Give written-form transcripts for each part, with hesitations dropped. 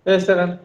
Silakan.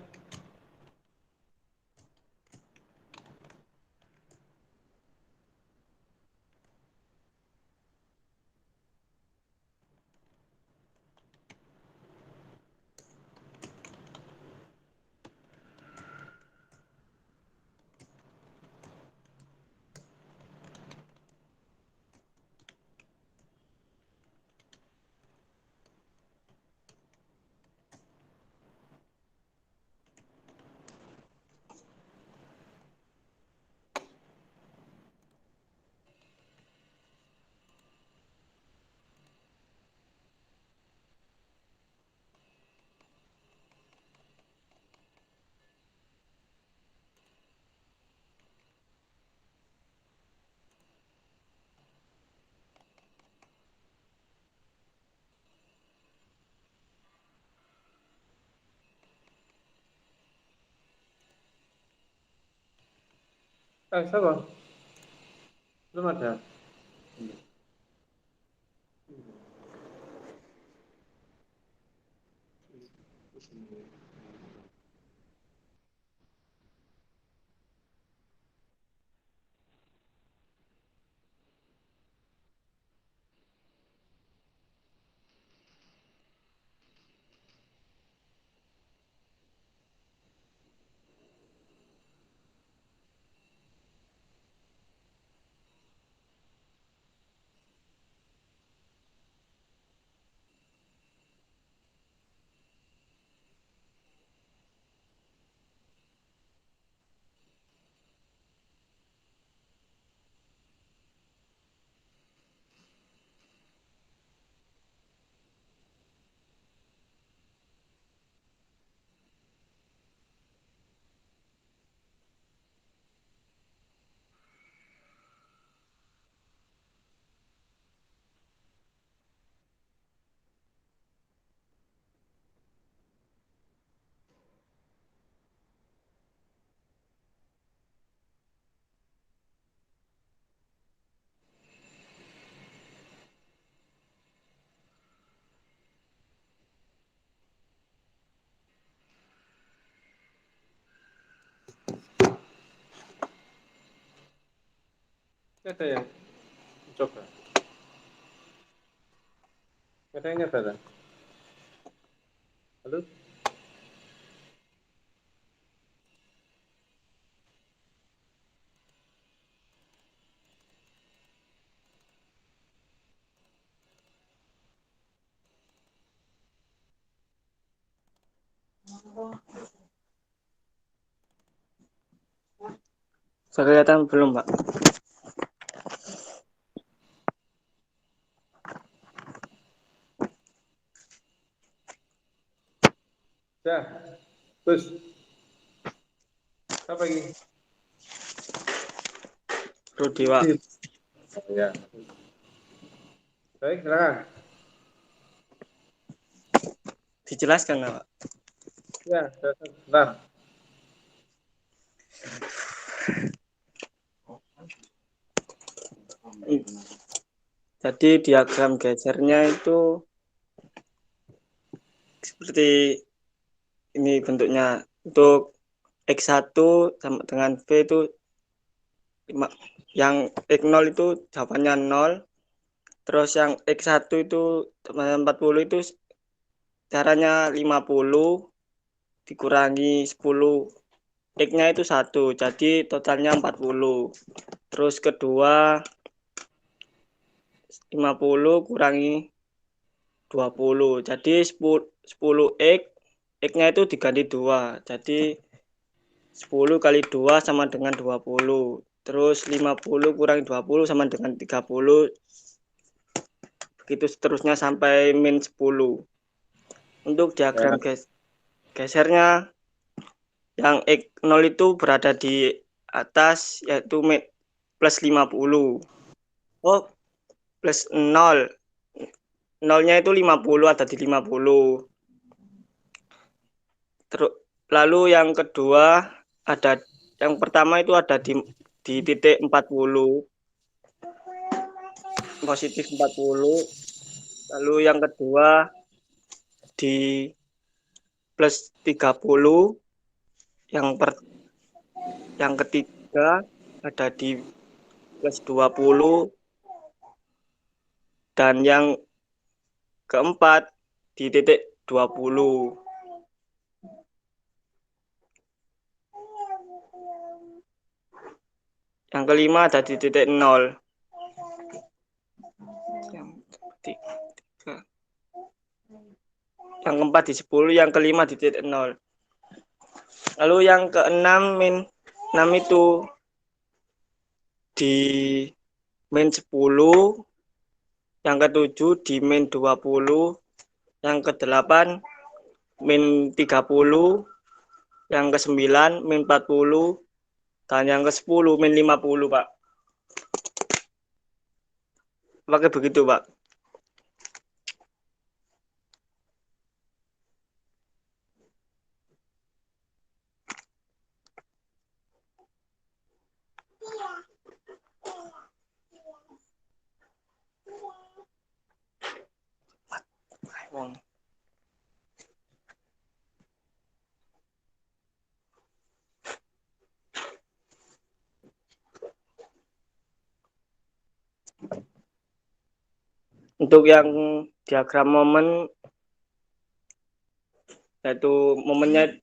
Siapa? Belum ada. Ada yang coba. Ada yang nyata. Halo? Kelihatan belum, Pak? Ya. Terus. Apa lagi? Rudi, Pak. Ya. Baik, silakan. Dijelaskan, Pak. Ya, sebentar. Jadi diagram gesernya itu seperti ini bentuknya. Untuk X1 sama dengan V itu yang X0 itu jawabannya 0. Terus yang X1 itu jawabannya 40 itu caranya 50 dikurangi 10. X-nya itu 1, jadi totalnya 40. Terus kedua 50 kurangi 20. Jadi 10x, X-nya itu diganti 2. Jadi 10 kali 2 sama dengan 20. Terus 50 kurangi 20 sama dengan 30. Begitu seterusnya sampai min 10. Untuk diagram gesernya, yang X0 itu berada di atas, yaitu plus 50. Oh, plus 0. 0-nya itu 50, ada di 50. Terus lalu yang kedua ada, yang pertama itu ada di titik 40, positif 40. Lalu yang kedua di plus 30, yang ketiga ada di plus 20, dan yang keempat di titik 20. Yang kelima ada di titik 0. Yang keempat di 10, yang kelima di titik 0. Lalu yang keenam min 6 itu di min 10, yang ketujuh di min 20, yang ke-8 min 30, yang ke-9 min 40, dan yang ke-10 min 50, Pak. Pakai begitu, Pak. Untuk yang diagram momen, yaitu momennya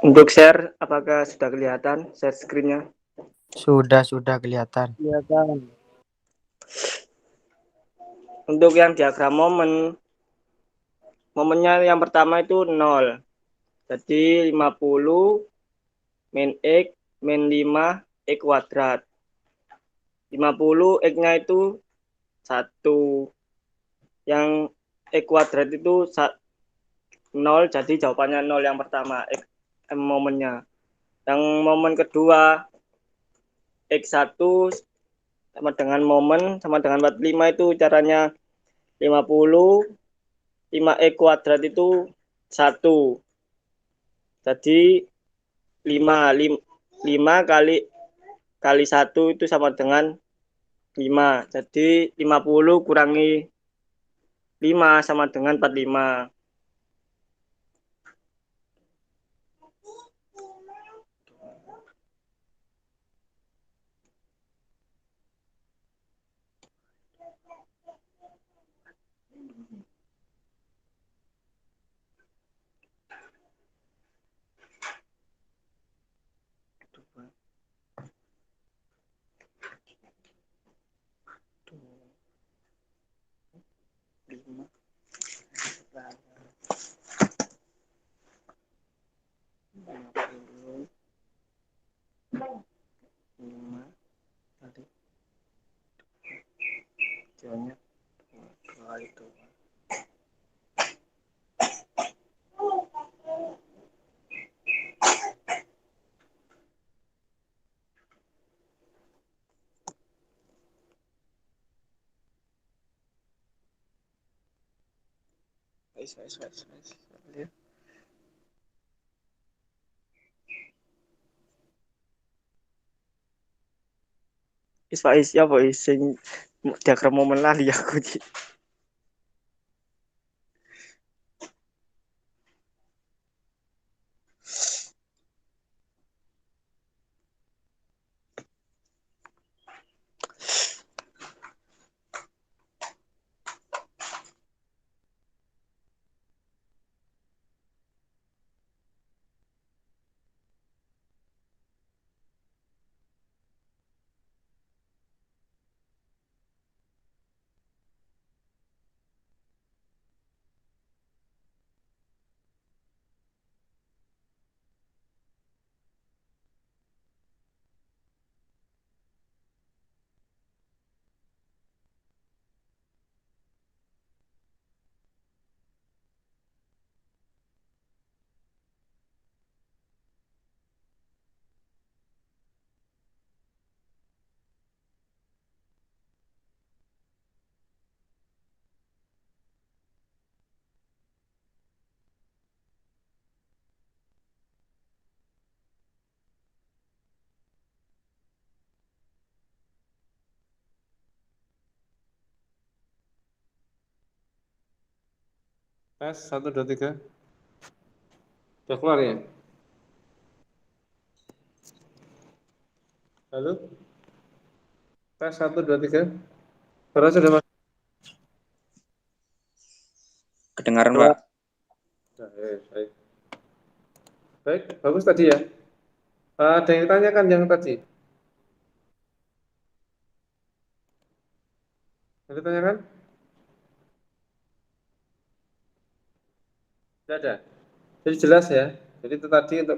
untuk share, apakah sudah kelihatan share screen-nya? Sudah kelihatan. Kelihatan. Untuk yang diagram momennya yang pertama itu 0. Jadi 50 min X min 5 X kuadrat. 50 X-nya itu 1. Yang X kuadrat itu 0, jadi jawabannya 0 yang pertama, momennya. Yang momen kedua, X1 sama dengan momen sama dengan 45 itu caranya 50, 5X kuadrat itu 1. Jadi 5 kali 1 itu sama dengan 5. Jadi 50 kurangi 5 sama dengan 45. Faiz ya Faiz sing diagram momen lali aku iki. Tes 1, 2, 3. Udah keluar ya? Halo? Tes 1, 2, 3. Suara sudah masuk? Kedengaran, Keluar. Pak. Nah, baik. Baik, bagus tadi ya. Ada yang tanyakan yang tadi? Ada tanyakan? Tidak ada. Jadi jelas ya. Jadi itu tadi untuk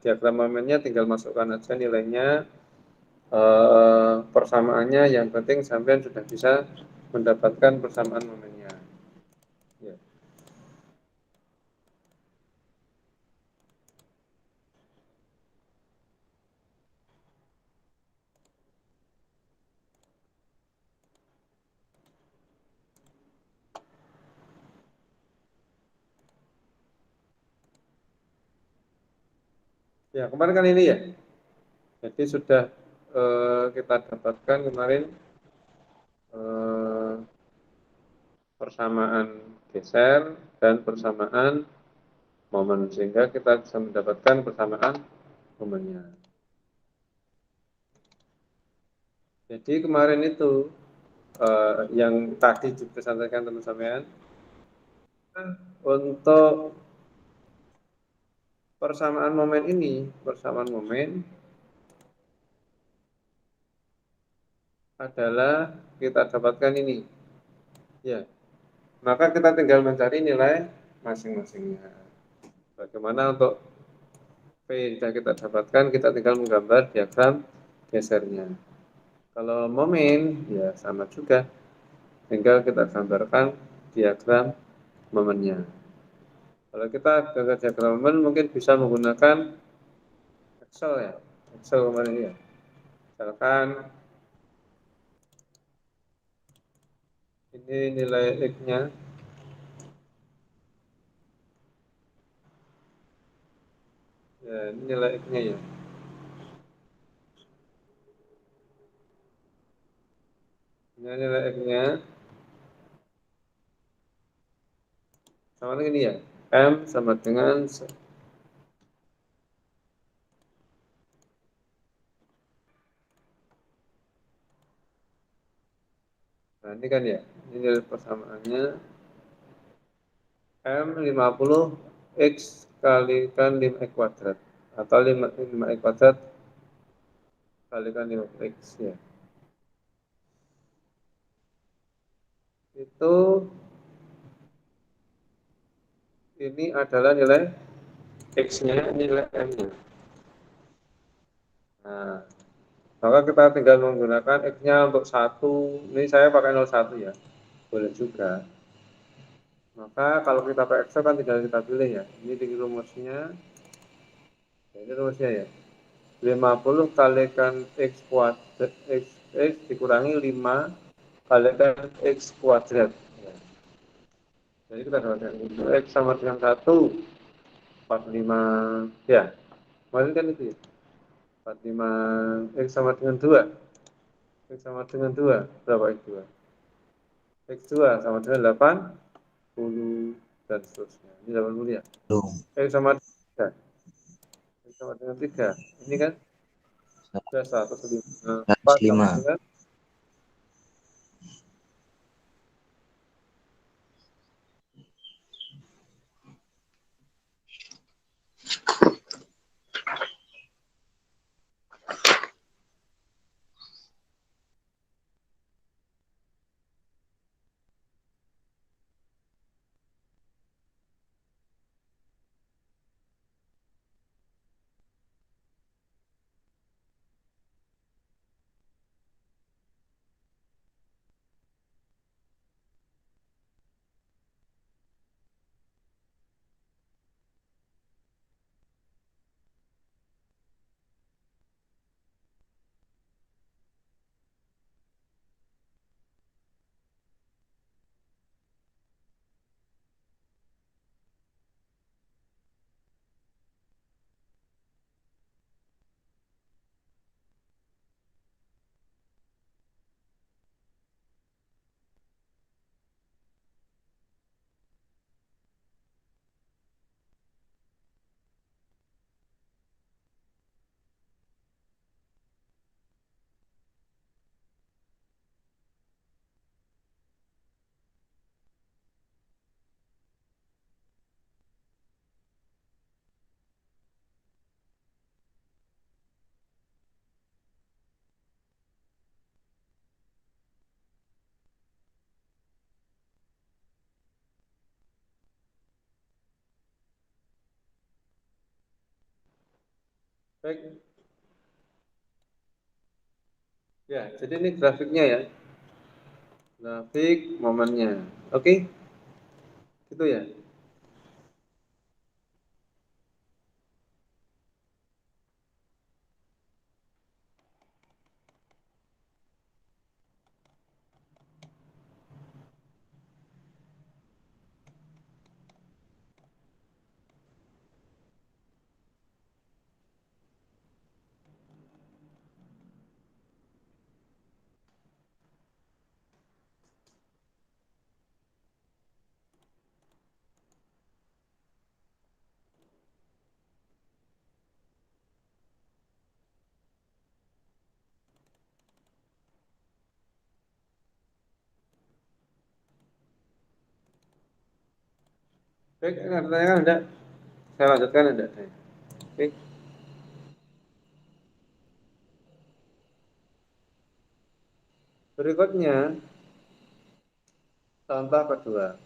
diagram momennya tinggal masukkan aja nilainya, persamaannya. Yang penting sampean sudah bisa mendapatkan persamaan momennya. Ya. Ya, kemarin kan ini ya. Jadi sudah kita dapatkan kemarin eh, persamaan geser dan persamaan momen, sehingga kita bisa mendapatkan persamaan momennya. Jadi kemarin itu yang tadi juga disampaikan teman-teman, untuk persamaan momen adalah kita dapatkan ini. Ya, maka kita tinggal mencari nilai masing-masingnya. Bagaimana untuk P yang sudah kita dapatkan, kita tinggal menggambar diagram gesernya. Kalau momen, ya sama juga. Tinggal kita gambarkan diagram momennya. Kalau kita gambar diagram momen, mungkin bisa menggunakan Excel ya. Excel kemarin ya. Misalkan ini nilai X-nya. Ya, ini nilai X-nya ya. Ini nilai X-nya. Sama dengan ini ya. M sama dengan nah ini kan ya. Ini nilai persamaannya M 50 X kalikan 5 X kuadrat. Atau 5 X kuadrat kalikan 5 X ya. Itu ini adalah nilai X-nya, nilai M-nya. Nah, maka kita tinggal menggunakan X-nya untuk 1. Ini saya pakai 01 ya. Boleh juga. Maka kalau kita pakai Excel kan tinggal kita pilih ya. Ini di rumusnya. Ya, ini rumusnya ya. 50 kalikan X kuadrat X dikurangi 5 kalikan X kuadrat. Ya. Jadi kita dapatkan X sama dengan 1, 45. Ya, kemarin kan itu ya. 45 X sama dengan 2. X sama dengan 2. Berapa X 2? X 2 sama dengan 80 dan seterusnya. Ini 80 ya. Belum. X sama 3. X sama dengan 3. Ini kan sudah 154 sama 105. dengan Baik. Ya, jadi ini grafiknya ya. Grafik momennya. Oke, gitu ya. Baik, ada pertanyaan enggak? Saya lanjutkan enggak? Oke. Berikutnya, contoh kedua.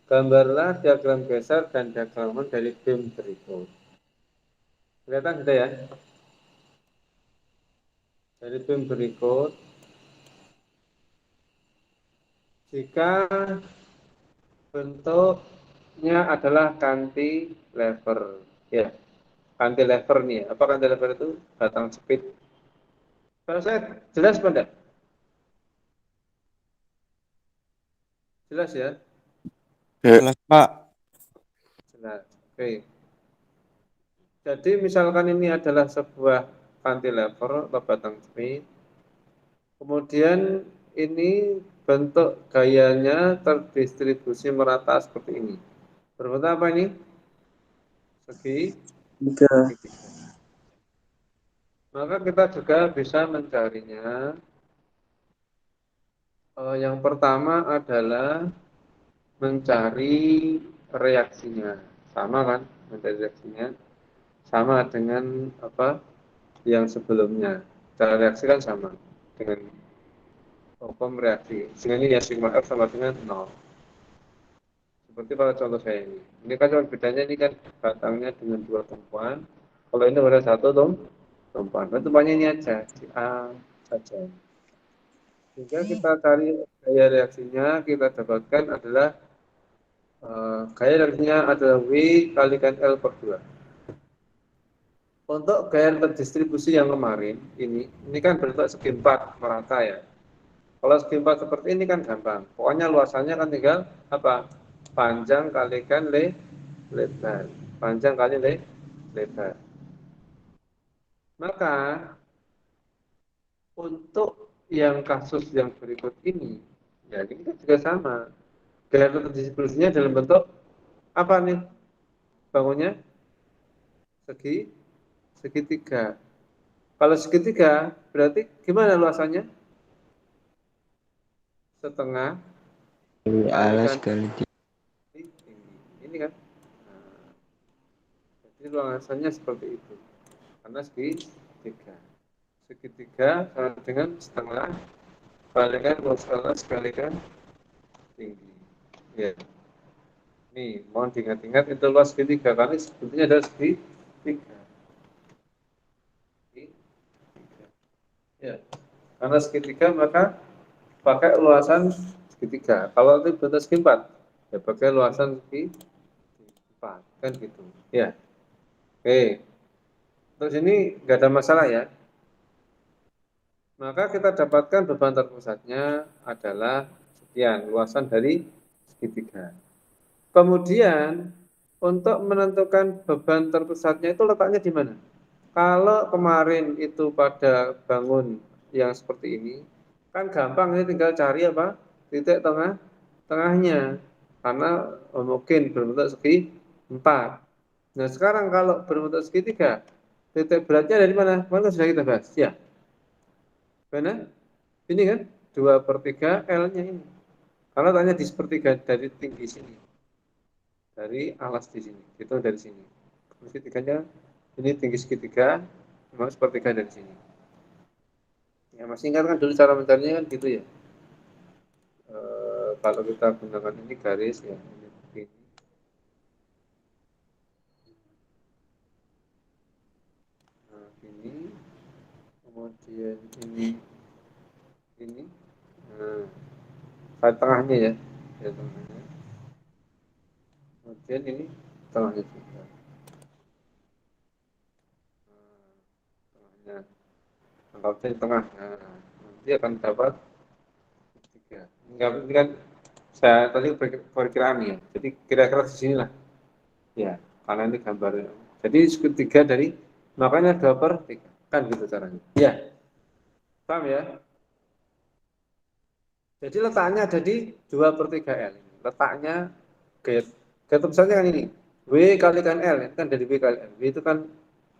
Gambarlah diagram geser dan diagram momen dari BIM berikut. Kelihatan sudah ya? Dari BIM berikut, jika bentuknya adalah cantilever. Ya, cantilever nih. Apa cantilever itu? Batang jepit. Kalau saya jelas apa enggak? Jelas ya? Jelas, Pak. Jelas. Oke. Jadi misalkan ini adalah sebuah cantilever atau batang jepit. Kemudian ini bentuk gayanya terdistribusi merata seperti ini. Berbentuk apa ini? Segi Tiga. segitiga. Maka kita juga bisa mencarinya. Yang pertama adalah mencari reaksinya. Sama kan? Mencari reaksinya. Sama dengan apa yang sebelumnya. Cara reaksi kan sama dengan hukum reaksi. Sehingga ini ya sigma F sama dengan 0. Seperti pada contoh saya ini. Ini kan cuma bedanya ini kan batangnya dengan dua tumpuan. Kalau ini ada satu tumpuan. Nah, tumpuannya ini aja, si A saja. Sehingga kita cari gaya reaksinya, kita dapatkan adalah gaya reaksinya adalah W kalikan L per 2. Untuk gaya terdistribusi yang kemarin, ini kan bentuk segi 4 merata ya. Kalau segi 4 seperti ini kan gampang. Pokoknya luasannya kan tinggal apa? Panjang kalikan lebar. Panjang kali lebar. Maka untuk yang kasus yang berikut ini, ya ini kan juga sama. Gaya terdistribusinya dalam bentuk apa nih? Bangunnya segi segitiga. Kalau segitiga berarti gimana luasannya? Setengah Alas kalikan kali tinggi. Ini kan. Nah, jadi luasannya seperti itu. Karena segitiga. Segitiga sama dengan setengah kalikan luasannya sekalikan tinggi. Ya. Nih, mohon diingat-ingat itu luas segitiga kali sebetulnya adalah segitiga. Ya. Karena segitiga maka pakai luasan segitiga. Kalau itu bentuk segi empat, ya pakai luasan segi empat, kan gitu. Ya. Oke. Terus ini nggak ada masalah ya. Maka kita dapatkan beban terpusatnya adalah sekian luasan dari segitiga. Kemudian untuk menentukan beban terpusatnya itu letaknya di mana? Kalau kemarin itu pada bangun yang seperti ini, kan gampang ini tinggal cari apa? Titik tengahnya. Karena mungkin berbentuk segi empat. Nah sekarang kalau berbentuk segitiga, titik beratnya dari mana? Mana sudah kita bahas? Ya, mana? Ini kan 2/3 L-nya ini. Karena tanya di sepertiga dari tinggi sini, dari alas di sini, itu dari sini. Segitiganya ini tinggi segitiga, memang sepertiga dari sini. Ya masih ingat kan dulu cara mencarinya kan gitu ya. Kalau kita gunakan ini garis ya, ini begini. Nah, kemudian ini nah, pada tengahnya ya, tengahnya. Kemudian ini tengahnya juga, tengahnya angka di tengah, nah, nanti akan dapat 3. Ini kan saya tadi perkiraan ya, jadi kira-kira di sini lah ya, karena ini gambarnya. Jadi ketiga dari makanya 2/3 kan gitu caranya ya, paham ya? Jadi letaknya ada di 2/3 L. Letaknya gaya besarnya kan ini. W kalikan L, itu kan dari W kali L. W itu kan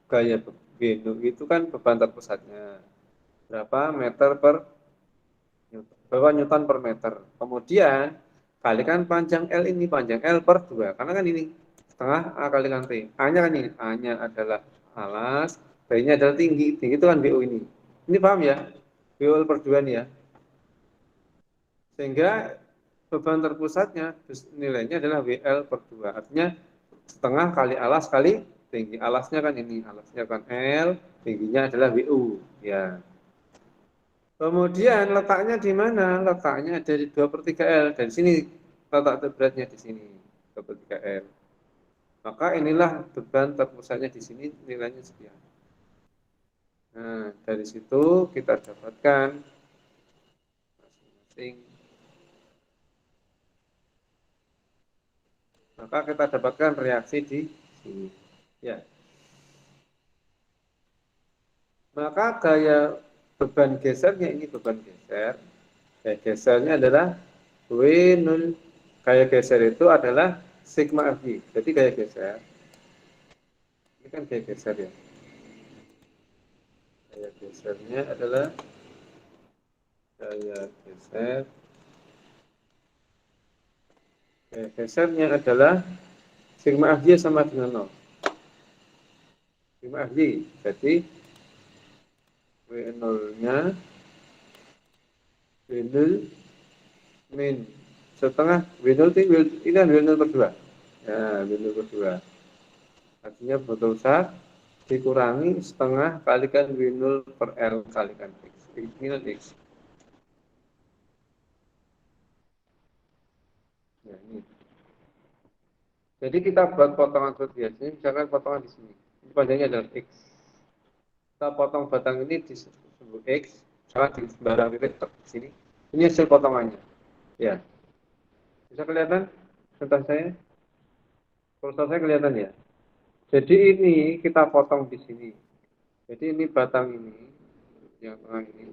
gaya W itu kan beban terpusatnya. Berapa meter per Newton. Berapa Newton per meter. Kemudian kalikan panjang L ini, panjang L per 2. Karena kan ini setengah A kalikan T. A-nya kan ini. A-nya adalah alas, B-nya adalah tinggi. Tinggi itu kan BO ini. Ini paham ya? BO per 2 nih ya. Sehingga beban terpusatnya nilainya adalah WL per 2. Artinya setengah kali alas kali tinggi. Alasnya kan ini, alasnya kan L, tingginya adalah WU. Ya. Kemudian letaknya di mana? Letaknya ada di 2/3 L. Dan sini letak beratnya di sini, 2/3 L. Maka inilah beban terpusatnya di sini nilainya sekian. Nah, dari situ kita dapatkan masing-masing. Maka kita dapatkan reaksi di sini. Ya. Maka gaya beban gesernya ini beban geser. Gaya gesernya adalah W0. Gaya geser itu adalah sigma Fg. Jadi gaya geser. Ini kan gaya geser ya. Gaya gesernya adalah gaya geser. Gaya gesernya adalah sigma Fg sama dengan 0. Sigma Fg. Jadi W0-nya W0 min setengah W0 ini kan W0 per 2. Ya, W0 per 2. Artinya botol besar dikurangi setengah kalikan W0 per L kalikan X. Ini kan X. Ya, ini. Jadi kita buat potongan seperti biasa. Misalkan potongan di sini. Ini panjangnya adalah X. Kita potong batang ini di sebut X. Misalkan di sembarang titik di sini. Ini hasil potongannya. Ya. Bisa kelihatan kertas saya? Kertas saya kelihatan ya? Jadi ini kita potong di sini. Jadi ini batang ini. Yang tengah ini.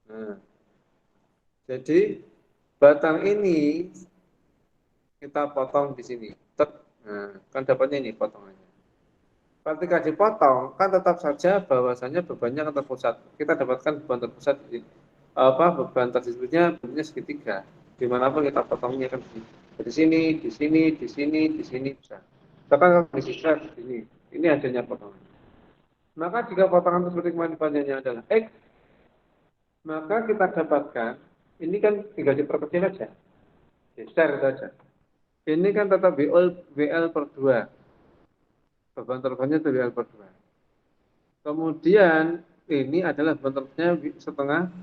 Nah. Jadi batang ini kita potong di sini. Nah, kan dapatnya ini potongannya. Ketika dipotong, kan tetap saja bahwasannya bebannya akan terpusat. Kita dapatkan beban terpusat di beban tersebutnya bentuknya segitiga. Dimanapun kita potongnya kan di sini, di sini, di sini, di sini bisa. Bahkan di sini. Ini hasilnya potongan. Maka jika potongan tersebut kemarin panjangnya adalah X, maka kita dapatkan ini kan tinggal diperkecil saja. Geser saja. Ini kan tetap WL per 2. Beban terbangnya itu WL per 2. Kemudian ini adalah beban terbangnya setengah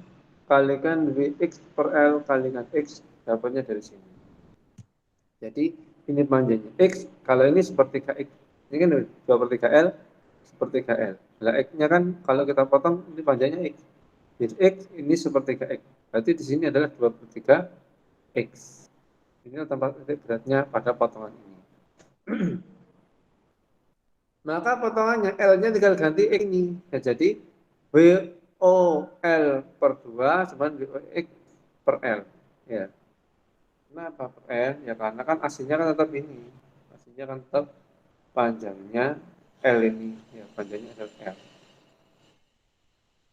kalikan Wx per L kalikan X. Dapatnya dari sini. Jadi ini panjangnya X. Kalau ini sepertiga X. Ini kan 2/3 L sepertiga L. Nah X-nya kan kalau kita potong ini panjangnya X. Jadi X ini sepertiga X. Berarti di sini adalah 2/3 X. Ini tempat titik beratnya pada potongan ini. Maka potongannya L-nya tinggal ganti X ini. Ya, jadi WOL per 2 sama WOX per L. Ya. Kenapa per L? Ya karena kan aslinya kan tetap ini. Aslinya kan tetap panjangnya L ini. Ya, panjangnya adalah L.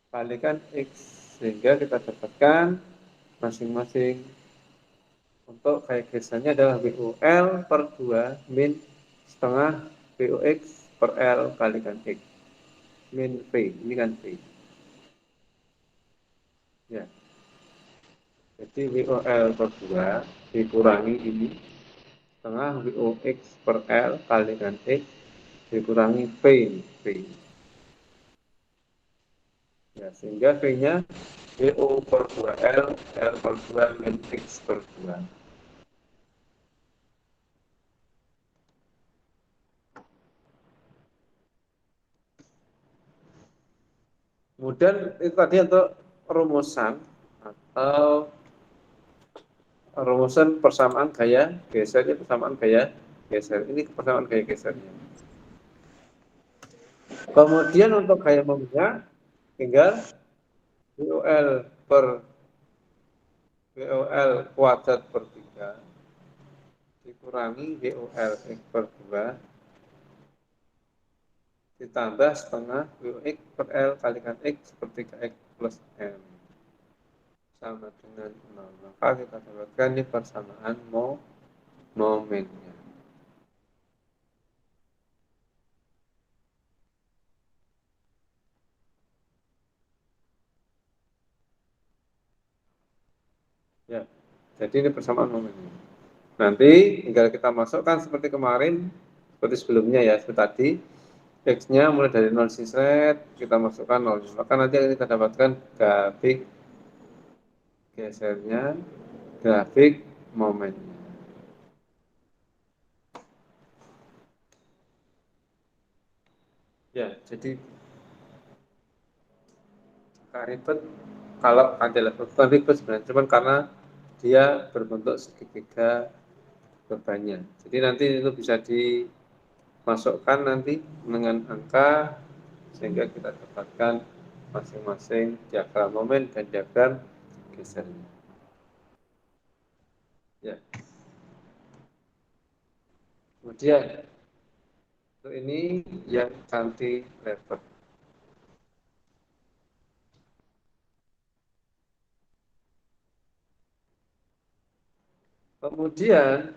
Kalikan X. Sehingga kita dapatkan masing-masing untuk kayak gesernya adalah WOL per 2 min setengah WOX per L kalikan X min V, ini kan V ya, jadi WOL per 2 dikurangi ini setengah VOX per L kalikan X dikurangi P. Ya, sehingga V-nya VO per 2L, L per 2, min X per 2. Kemudian itu tadi untuk rumusan atau rumusan persamaan gaya geser, ini persamaan gaya geser. Ini persamaan gaya gesernya. Kemudian untuk gaya momennya tinggal VOL kuadrat per 3 dikurangi VOL X per 2 ditambah setengah VOX per L kalikan X per 3X plus M sama dengan 0. Maka kita dapatkan ini persamaan momennya. Ya, jadi ini persamaan momennya. Nanti tinggal kita masukkan seperti kemarin, seperti sebelumnya ya, seperti tadi. X-nya mulai dari 0 sisret, kita masukkan 0. Maka nanti kita dapatkan grafik gesernya, grafik momennya. Ya, jadi ribet kalau adalah bukan ribet sebenarnya, cuma karena dia berbentuk segitiga bebannya. Jadi nanti itu bisa dimasukkan nanti dengan angka sehingga kita dapatkan masing-masing diagram momen dan diagram gesernya. Ya. Kemudian untuk ini yang cantilever. Kemudian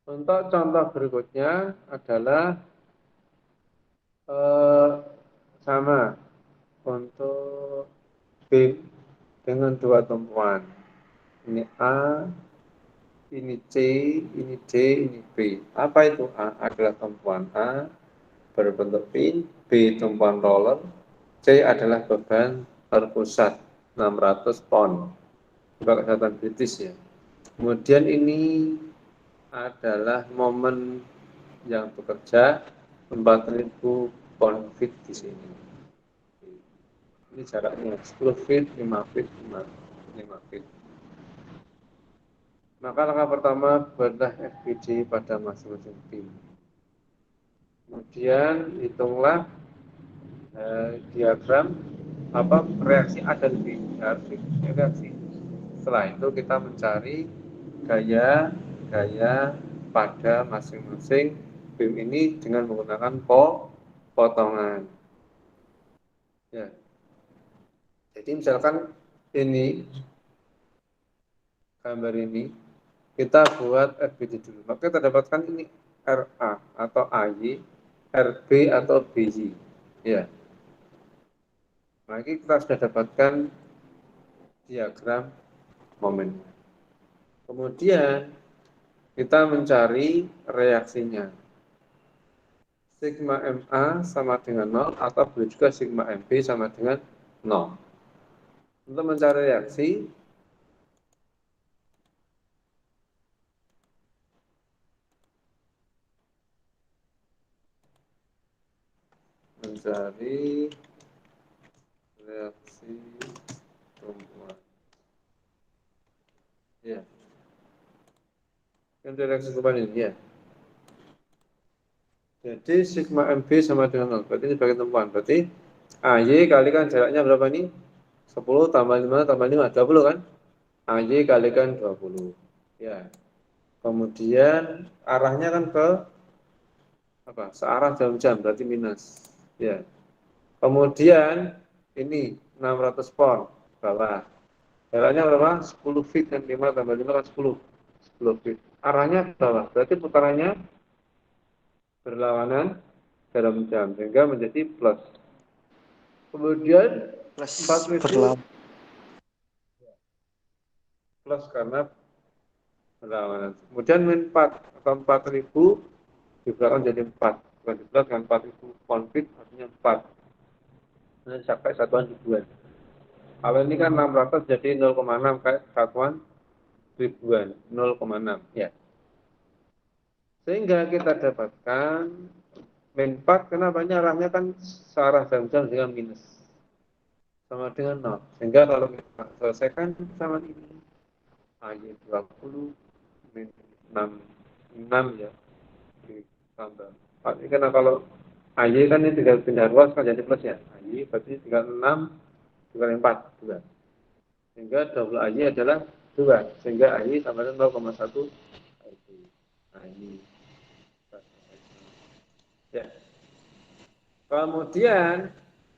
untuk contoh berikutnya adalah sama untuk BIM dengan dua tumpuan. Ini A, ini C, ini D, ini B. Apa itu A? Adalah tumpuan A berbentuk pin, B tumpuan roller, C adalah beban terpusat 600 pon. Coba kesehatan British ya. Kemudian ini adalah momen yang bekerja 4.000 pound feet di sini. Ini jaraknya 10 feet, 5 feet, 5 feet. Maka langkah pertama buatlah FPD pada masing-masing tim. Kemudian hitunglah diagram reaksi A dan B, reaksi. Setelah itu kita mencari gaya pada masing-masing BIM ini dengan menggunakan potongan. Ya. Jadi misalkan ini gambar ini kita buat RBD dulu. Maka kita dapatkan ini RA atau AY, RB atau BY. Ya. Lagi kita sudah dapatkan diagram momen. Kemudian kita mencari reaksinya. Sigma MA sama dengan 0 atau boleh juga sigma MB sama dengan 0. Untuk mencari reaksi, reaksi tumpuan. Ya. Kan reaksi tumpuan ini ya. Jadi sigma MB sama dengan 0. Berarti ini sebagai tumpuan. Berarti AY kalikan jaraknya berapa nih? 10 tambah 5 tambah 5, 20 kan? AY kalikan 20. Ya. Kemudian arahnya kan ke apa? Searah dalam jam, berarti minus. Ya. Kemudian ini 600 pound bawah. Jaraknya berapa? 10 feet dan 5 tambah 5 kan 10 feet. Arahnya ke bawah. Berarti putarannya berlawanan dalam jam sehingga menjadi plus. Kemudian Plus 4.000 berlawan. plus karena berlawanan. Kemudian min 4 atau 4.000 dibelakang jadi 4. Bukan dibelakang 4.000 pound feet artinya 4. Ini sampai satuan ribuan. Kalau ini kan 600 jadi 0,6 kayak satuan ribuan 0,6 ya. Sehingga kita dapatkan min 4 kenapa arahnya kan searah jam-jam dengan minus sama dengan 0. Sehingga kalau kita selesaikan sama ini AY 20 min 6 ya ditambah 4. Ini karena kalau AY kan ini tinggal pindah ruas kan jadi plus ya. AY berarti tinggal 6 dikali 4 2. Sehingga double AY adalah 2. Sehingga AY sama dengan 0,1 AY. Ya. Kemudian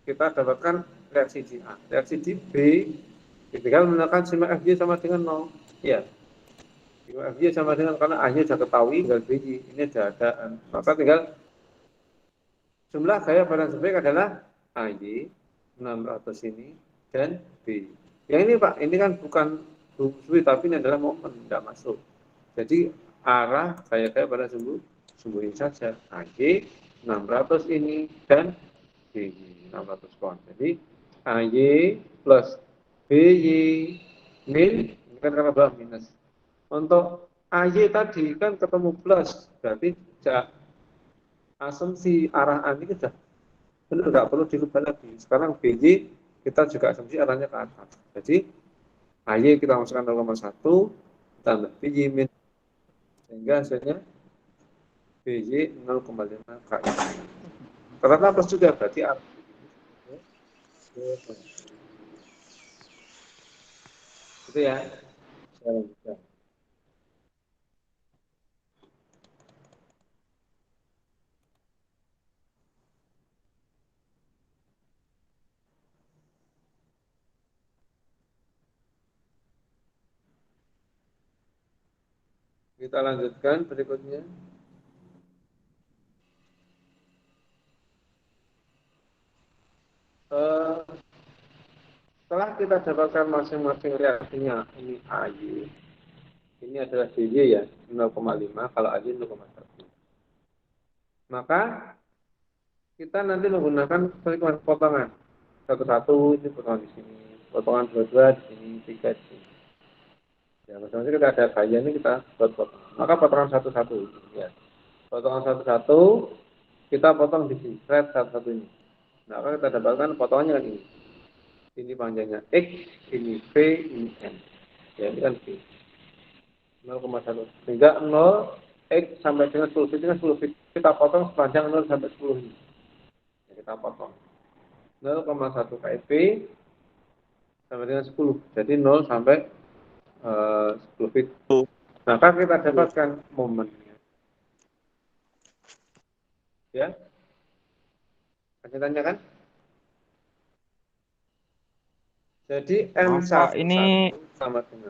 kita dapatkan reaksi di A. Reaksi di B, tinggal menggunakan simak FY sama dengan 0. Ya. Simak FY sama dengan, karena A-nya sudah ketahui, tinggal B. Ini sudah ada. Maka tinggal jumlah gaya barang sebaik adalah AY 600 ini dan B. Yang ini Pak, ini kan bukan sumbu, tapi ini adalah momen, tidak masuk. Jadi arah gaya-gaya pada sumbu ini saja. AY 600 ini dan B 600 pound. Jadi AY plus BY min, ini kan karena bawah minus. Untuk AY tadi kan ketemu plus, berarti asumsi arah A ini sudah benar, nggak perlu dirubah lagi. Sekarang BY kita juga asumsi arahnya ke atas. Jadi AY kita masukkan 0,1 tambah BY min, sehingga hasilnya BY 0,5 kali. Karena plus juga berarti arah itu ya. Kita lanjutkan berikutnya. Setelah kita dapatkan masing-masing reaksinya, ini AY, ini adalah BY ya, 0,5, kalau AY 0,1. Maka kita nanti menggunakan perhitungan potongan. Satu-satu ini potongan di sini, potongan dua-dua di sini, tiga di sini. Ya, masing-masing kita ada gaya ini kita buat potongan. Maka potongan satu-satu, ya. Potongan satu-satu kita potong di sini, thread satu-satu ini. Maka kita dapatkan potongannya kan ini. Ini panjangnya X, ini V, ini N. Ya, ini kan V. 0,1. Sehingga 0, X sampai dengan 10 feet, dengan 10 feet. Kita potong sepanjang 0 sampai 10 ini. Ya, kita potong. 0,1 kip sampai dengan 10. Jadi 0 sampai 10 feet. Maka kita dapatkan momennya. Ya. Kasih tanya kan? Jadi M1 Pak, ini sama dengan.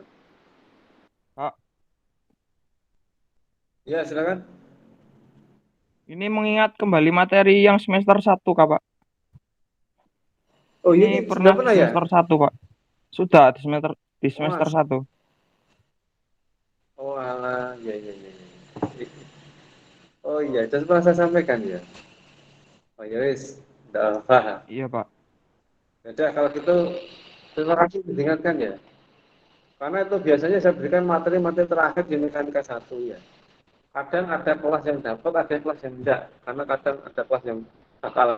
Pak, Ya, silakan. ini mengingat kembali materi yang semester 1, Kak, Pak. Oh, Ini ini sudah pernah di pernah ya? semester 1, Pak. Sudah di Oh, semester 1. oh, alah, ya, ya, ya, ya. Oh iya, dan pernah saya sampaikan ya. Oh ya wis, udah paham. Iya, Pak. Jadi kalau gitu terima kasih diingatkan ya. Karena itu biasanya saya berikan materi-materi terakhir di mekanika 1 ya. Kadang ada kelas yang dapat, ada kelas yang enggak. Karena kadang ada kelas yang bakal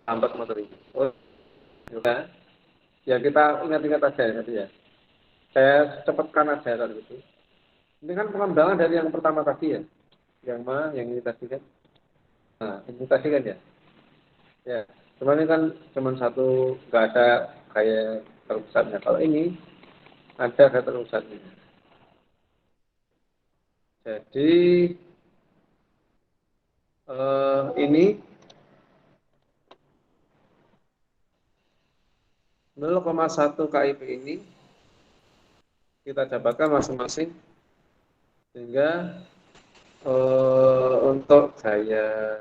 lambat materi. Oh, ya. Ya kita ingat-ingat aja ya tadi ya. Saya cepatkan aja tadi itu. Ini kan pengembangan dari yang pertama tadi ya. Yang mana? Yang ini tadi kan. Nah, ini tadi kan ya. Ya, cuman ini kan cuma satu, nggak ada kayak terpusatnya. Kalau ini ada kayak terpusatnya. Jadi Ini 0,1 KIP ini kita dapatkan masing-masing, sehingga untuk gaya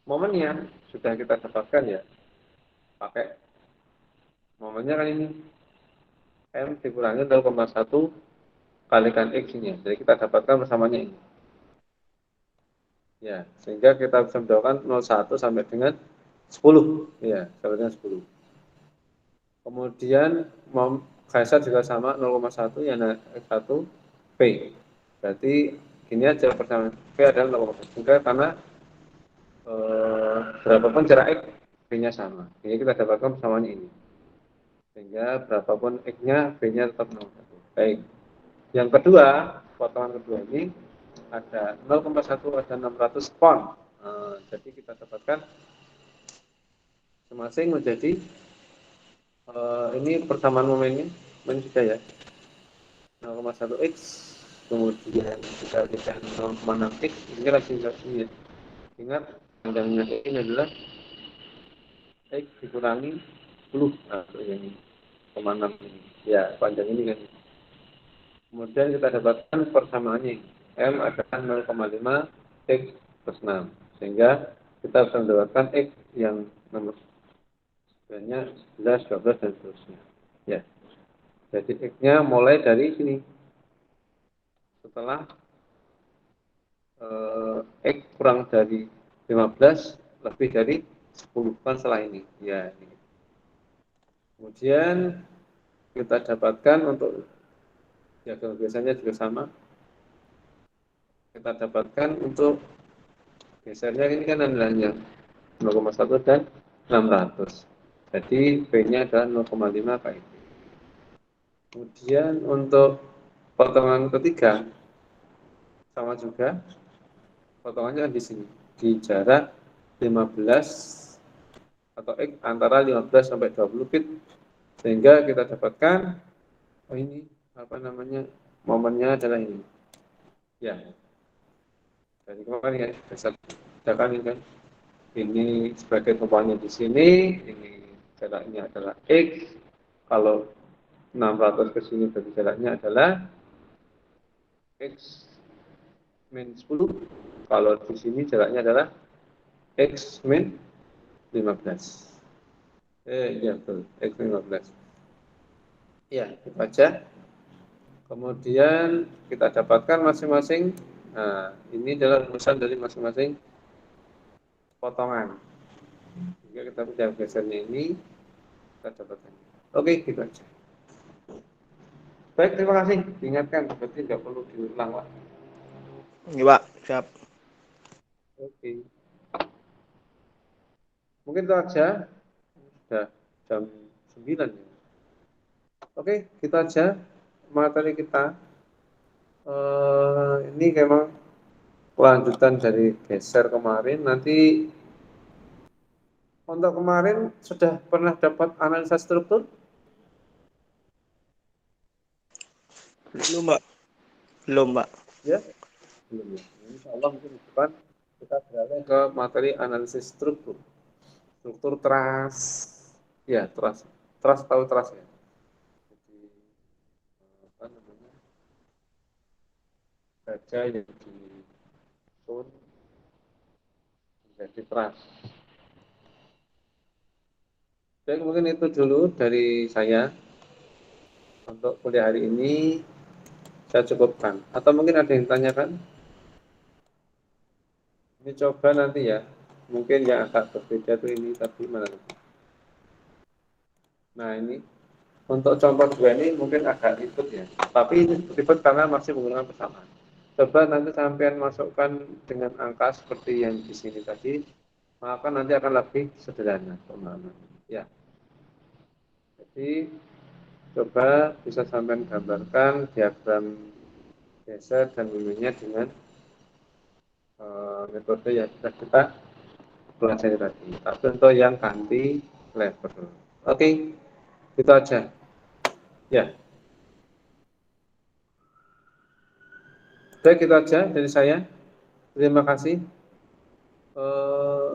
momennya sudah kita dapatkan ya, pakai momennya kan ini M dikurangi 0,1 kalikan X ini, jadi kita dapatkan bersamanya ini ya, sehingga kita bisa mendapatkan 0,1 sampai dengan 10 ya, sampai dengan 10. Kemudian Gaisar juga sama 0,1 yang 1 P. Berarti gini aja persamaan P adalah 0,1. Sehingga karena berapapun jarak X, B-nya sama. Jadi kita dapatkan persamaannya ini. Sehingga berapapun X-nya, B-nya tetap 0,1. Baik. Yang kedua, potongan kedua ini ada 0,1 ada 600 pon. Jadi kita dapatkan masing-masing menjadi ini persamaan momennya sudah ya 0,1 X, kemudian kita berikan 0,6 X, ini lagi ya. Ingat panjangnya ini adalah X dikurangi 10 atau yang 0,6 ini ya, panjang ini kan. Kemudian kita dapatkan persamaannya M adalah 0,5 X plus 6, sehingga kita bisa mendapatkan X yang nomor sebenarnya 11, 12 dan seterusnya ya. Jadi X-nya mulai dari sini. Setelah X kurang dari 15 lebih dari 10 kan setelah ini ya ini. Kemudian kita dapatkan untuk diagram biasanya juga sama, kita dapatkan untuk gesernya ini kan nilainya 0,1 dan 600, jadi B nya adalah 0,5 KIP. Kemudian untuk potongan ketiga sama juga, potongannya di sini di jarak 15 atau X antara 15 sampai 20 feet, sehingga kita dapatkan ini apa namanya, momennya adalah ini ya, dari kemarin ya berdasarkan ini kan, ini sebagai komponen di sini, ini jaraknya adalah X, kalau 600 ke sini berarti jaraknya adalah X min 10, kalau di sini jaraknya adalah X min 15. Ya betul, X min 15. Ya, itu aja. Kemudian kita dapatkan masing-masing. Nah, ini adalah rumusan dari masing-masing potongan. Jika kita pindah gesernya ini, kita dapatkan. Oke, gitu aja. Baik, terima kasih. Diingatkan, berarti tidak perlu diulang, Pak. Iya, Pak. Siap. Oke. Mungkin itu aja. Sudah jam 9 ya. Oke, gitu aja materi kita. Ini memang kelanjutan dari geser kemarin. Nanti untuk kemarin sudah pernah dapat analisa struktur? Belum, Pak. Belum, Pak. Ya, belum ya. Insya Allah mungkin di depan kita beralih ke materi analisis struktur. Struktur trust. Ya, trust. Trust tahu trust ya. Jadi apa namanya? Baja yang disusun menjadi trust. Baik, mungkin itu dulu dari saya untuk kuliah hari ini. Saya cukupkan. Atau mungkin ada yang tanyakan? Ini coba nanti ya. Mungkin yang agak berbeda tuh ini tadi mana? Nah ini untuk contoh dua ini mungkin agak ribet ya. Tapi ini ribet karena masih menggunakan persamaan. Coba nanti sampean masukkan dengan angka seperti yang di sini tadi, maka nanti akan lebih sederhana pemahaman. Ya. Jadi coba bisa sampean gambarkan diagram geser dan miminnya dengan metode yang sudah kita pelajari tadi. Tapi untuk yang ganti level. Oke, itu aja. Ya. Baik, itu aja dari saya. Terima kasih. eh,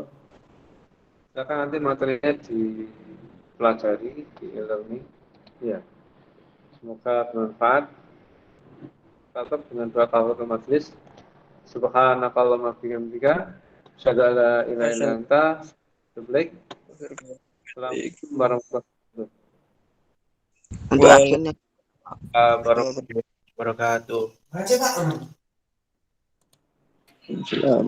silakan nanti materinya dipelajari di e-learning. Ya, semoga bermanfaat. Tetap dengan doa kafaratul majelis. Subhanakallahumma bihamdika, asyhadu an la ilaha illa anta, astaghfiruka. Assalamualaikum warahmatullahi Untuk aksennya Warahmatullahi wabarakatuh. Islam.